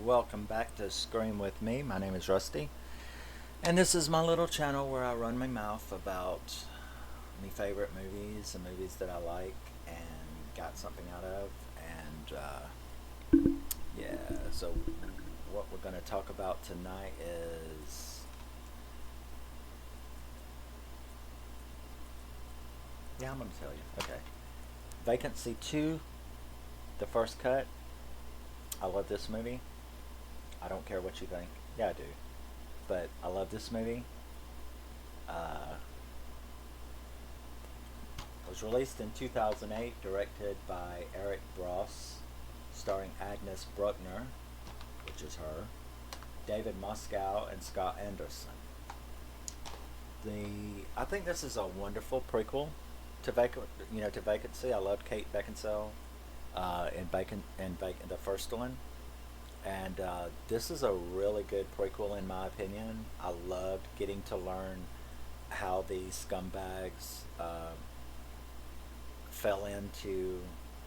welcome back to Scream With Me. My name is Rusty, and this is my little channel where I run my mouth about my favorite movies and movies that I like and got something out of. Yeah, so what we're going to talk about tonight is. Yeah, I'm going to tell you. Okay. Vacancy 2, the first cut. I love this movie. I don't care what you think. Yeah, I do. But I love this movie. It was released in 2008, directed by Eric Bross, starring Agnes Bruckner, which is her, David Moscow, and Scott Anderson. I think this is a wonderful prequel to Vacancy. I loved Kate Beckinsale in the first one. And this is a really good prequel, in my opinion. I loved getting to learn how these scumbags fell into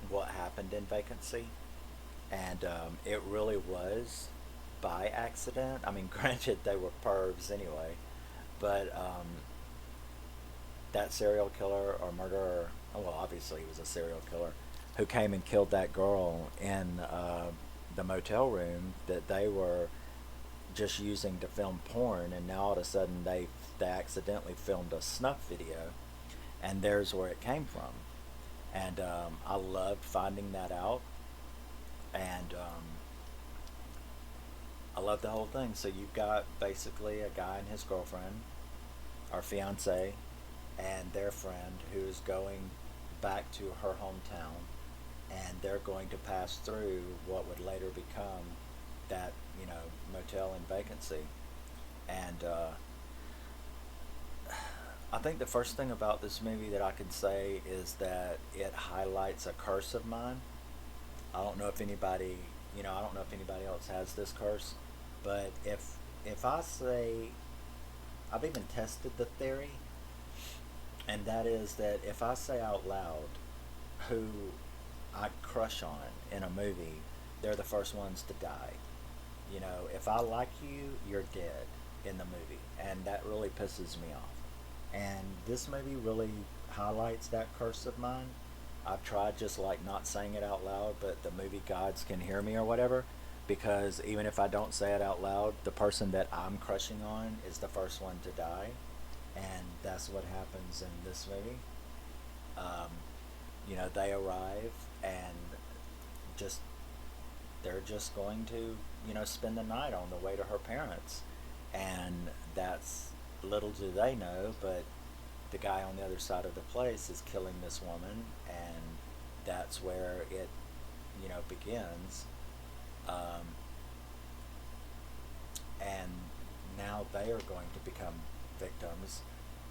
what happened in Vacancy. And it really was by accident. I mean, granted, they were pervs anyway. But that serial killer or murderer, well, obviously he was a serial killer, who came and killed that girl in the motel room that they were just using to film porn, and now all of a sudden they accidentally filmed a snuff video, and there's where it came from. And I loved finding that out, and I love the whole thing. So you've got basically a guy and his girlfriend, or fiance, and their friend who's going back to her hometown, and they're going to pass through what would later become that motel in Vacancy. And I think the first thing about this movie that I can say is that it highlights a curse of mine. I don't know if anybody I don't know if anybody else has this curse, but if I say, I've even tested the theory, and that is that if I say out loud who I crush on in a movie, they're the first ones to die. If I like you, you're dead in the movie, and that really pisses me off. And this movie really highlights that curse of mine. I've tried just like not saying it out loud, but the movie gods can hear me or whatever, because even if I don't say it out loud, the person that I'm crushing on is the first one to die, and that's what happens in this movie. Um, they arrive and just they're just going to spend the night on the way to her parents, and that's, little do they know, but the guy on the other side of the place is killing this woman, and that's where it begins. um, and now they are going to become victims,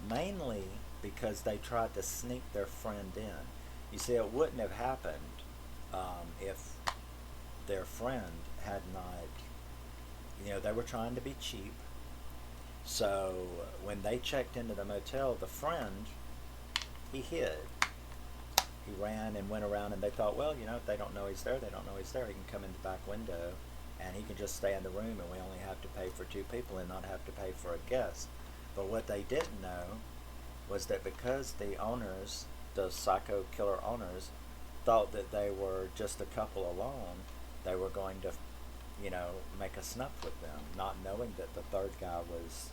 mainly because they tried to sneak their friend in. You see, it wouldn't have happened if their friend had not, they were trying to be cheap. So when they checked into the motel, the friend, he hid. He ran and went around, and they thought, well, if they don't know he's there, they don't know he's there. He can come in the back window, and he can just stay in the room, and we only have to pay for two people and not have to pay for a guest. But what they didn't know was that because the owners, the psycho killer owners, thought that they were just a couple alone, they were going to, make a snuff with them, not knowing that the third guy was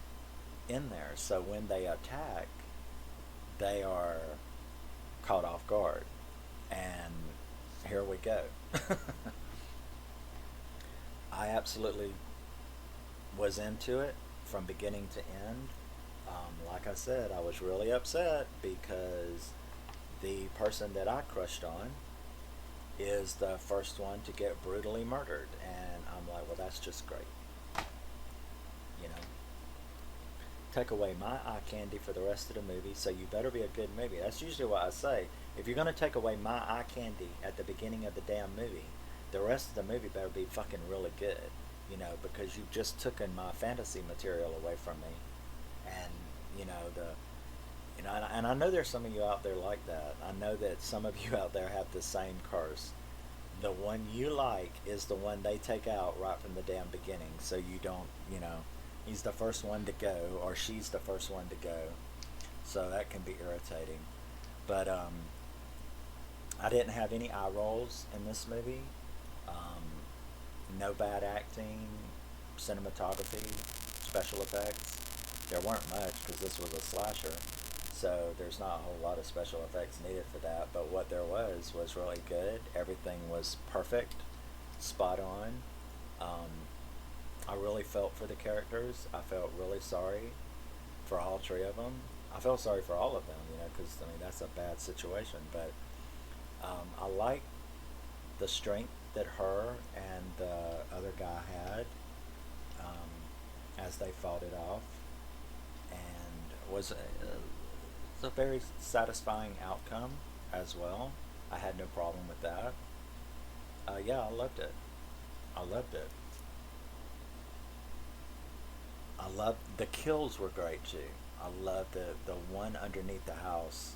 in there. So when they attack, they are caught off guard. And here we go. I absolutely was into it from beginning to end. Like I said, I was really upset because the person that I crushed on is the first one to get brutally murdered. And I'm like, well, that's just great. You know, take away my eye candy for the rest of the movie, so you better be a good movie. That's usually what I say. If you're going to take away my eye candy at the beginning of the damn movie, the rest of the movie better be fucking really good. Because you just took in my fantasy material away from me. And, and I know there's some of you out there like that. I know that some of you out there have the same curse. The one you like is the one they take out right from the damn beginning, so you don't, he's the first one to go, or she's the first one to go. So that can be irritating. But I didn't have any eye rolls in this movie. Um, no bad acting, cinematography, special effects. There weren't much because this was a slasher, so there's not a whole lot of special effects needed for that. But what there was really good. Everything was perfect, spot on. Um, I really felt for the characters. I felt really sorry for all three of them. I felt sorry for all of them, because I mean that's a bad situation. But I like the strength that her and the other guy had um, as they fought it off, and was a very satisfying outcome as well. I had no problem with that. Yeah, I loved it. I loved it. I loved the kills were great too. I loved the one underneath the house.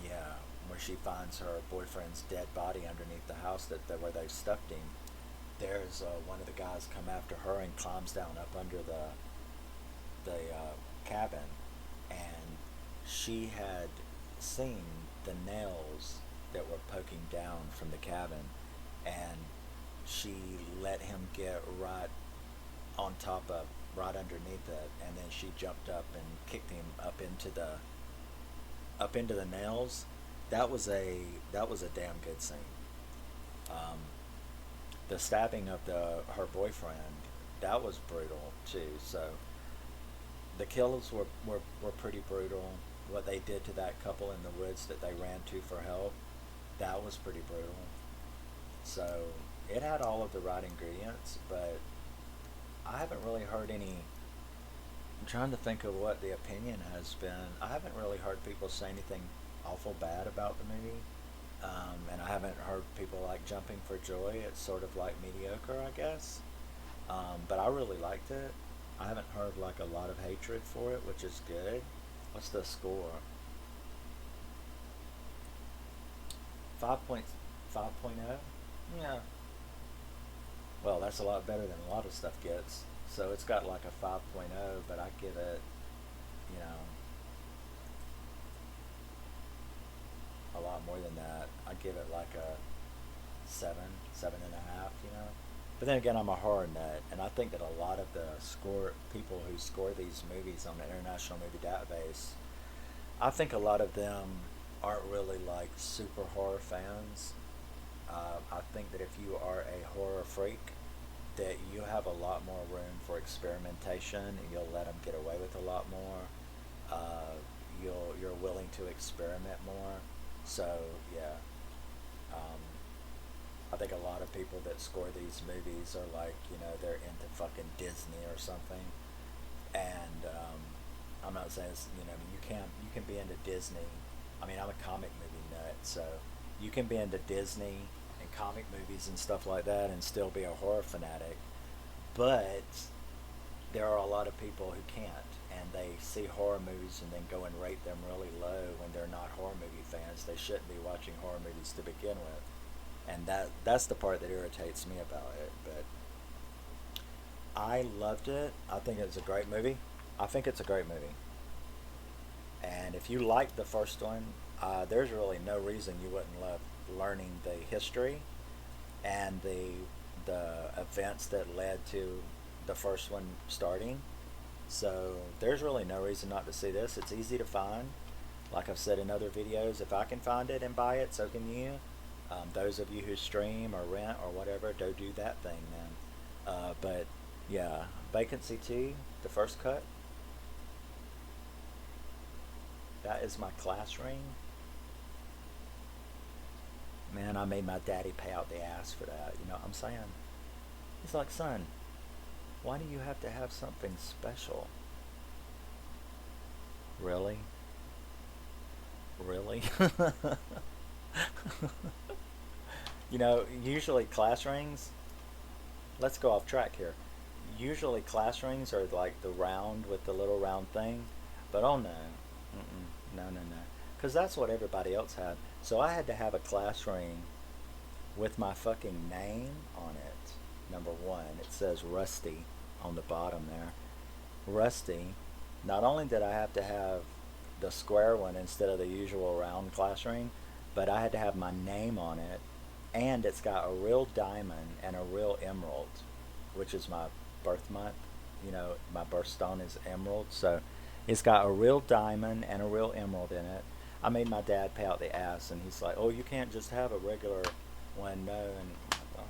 Yeah, where she finds her boyfriend's dead body underneath the house where they stuffed him. There's one of the guys come after her and climbs down up under the cabin, and she had seen the nails that were poking down from the cabin, and she let him get on top of right underneath it, and then she jumped up and kicked him up into the nails. That was a damn good scene. Um, the stabbing of the her boyfriend, that was brutal too. So the kills were pretty brutal. What they did to that couple in the woods that they ran to for help, that was pretty brutal. So it had all of the right ingredients, but I haven't really heard any. I'm trying to think of what the opinion has been. I haven't really heard people say anything awful bad about the movie. And I haven't heard people like jumping for joy. It's sort of like mediocre, I guess. But I really liked it. I haven't heard like a lot of hatred for it, which is good. What's the score? 5.5.0? Yeah. Well, that's a lot better than a lot of stuff gets. So it's got like a 5.0, but I give it, you know, a lot more than that. I give it like a 7.5. But then again, I'm a horror nut, and I think that a lot of the score people who score these movies on the International Movie Database, I think a lot of them aren't really like super horror fans. I think that if you are a horror freak, that you have a lot more room for experimentation, and you'll let them get away with a lot more. You're willing to experiment more. So yeah, um, I think a lot of people that score these movies are like, they're into fucking Disney or something. And I'm not saying you can be into Disney. I mean, I'm a comic movie nut, so you can be into Disney and comic movies and stuff like that and still be a horror fanatic. But there are a lot of people who can't, and they see horror movies and then go and rate them really low when they're not horror movie fans. They shouldn't be watching horror movies to begin with, and that's the part that irritates me about it. But I loved it. I think it's a great movie. I think it's a great movie. And if you liked the first one, there's really no reason you wouldn't love learning the history and the events that led to the first one starting. So there's really no reason not to see this. It's easy to find. Like I've said in other videos, if I can find it and buy it, so can you. Those of you who stream or rent or whatever, go do that thing, man. But yeah, Vacancy 2, the first cut, that is my class ring. Man, I made my daddy pay out the ass for that. You know what I'm saying? He's like, son, why do you have to have something special? Really? Really? Usually class rings, let's go off track here. Usually class rings are like the round with the little round thing, but oh no. Mm-mm. No, no, no. Because that's what everybody else had. So I had to have a class ring with my fucking name on it. Number one, it says Rusty on the bottom there. Rusty. Not only did I have to have the square one instead of the usual round class ring, but I had to have my name on it, and it's got a real diamond and a real emerald, which is my birth month. You know, my birthstone is emerald, so it's got a real diamond and a real emerald in it. I made my dad pay out the ass, and he's like, "Oh, you can't just have a regular one, no." And well,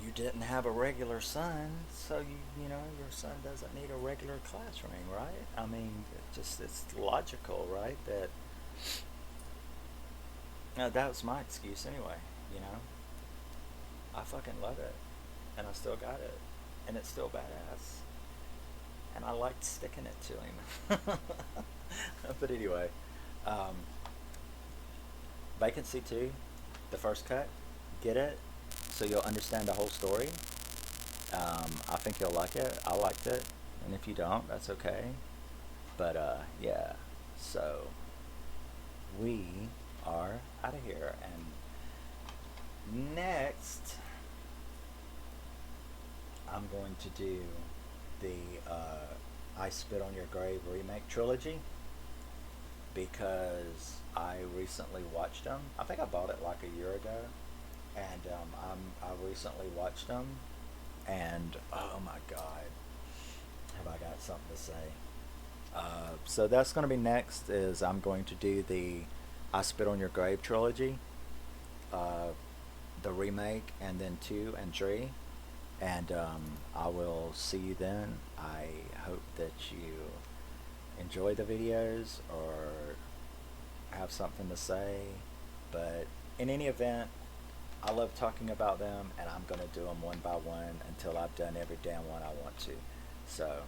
you didn't have a regular son, so you know your son doesn't need a regular class ring, right? I mean, it's logical, right? That that was my excuse anyway. You know, I fucking love it, and I still got it, and it's still badass, and I liked sticking it to him. But anyway, um, Vacancy 2, the first cut, get it so you'll understand the whole story. I think you'll like it. I liked it, and if you don't, that's okay. But yeah, so we are out of here, and next I'm going to do the I Spit on Your Grave remake trilogy because I recently watched them. I think I bought it like a year ago, and I recently watched them, and oh my god, have I got something to say? So that's going to be next. Is I'm going to do the I Spit on Your Grave trilogy, uh, the remake, and then 2 and 3, and I will see you then. I hope that you enjoy the videos or have something to say, but in any event, I love talking about them, and I'm going to do them one by one until I've done every damn one I want to. So,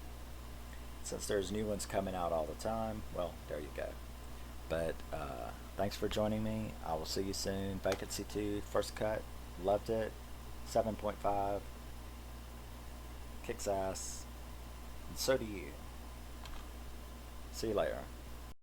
since there's new ones coming out all the time, well, there you go. But thanks for joining me. I will see you soon. Vacancy 2, first cut, loved it. 7.5, kicks ass, and so do you. See you later.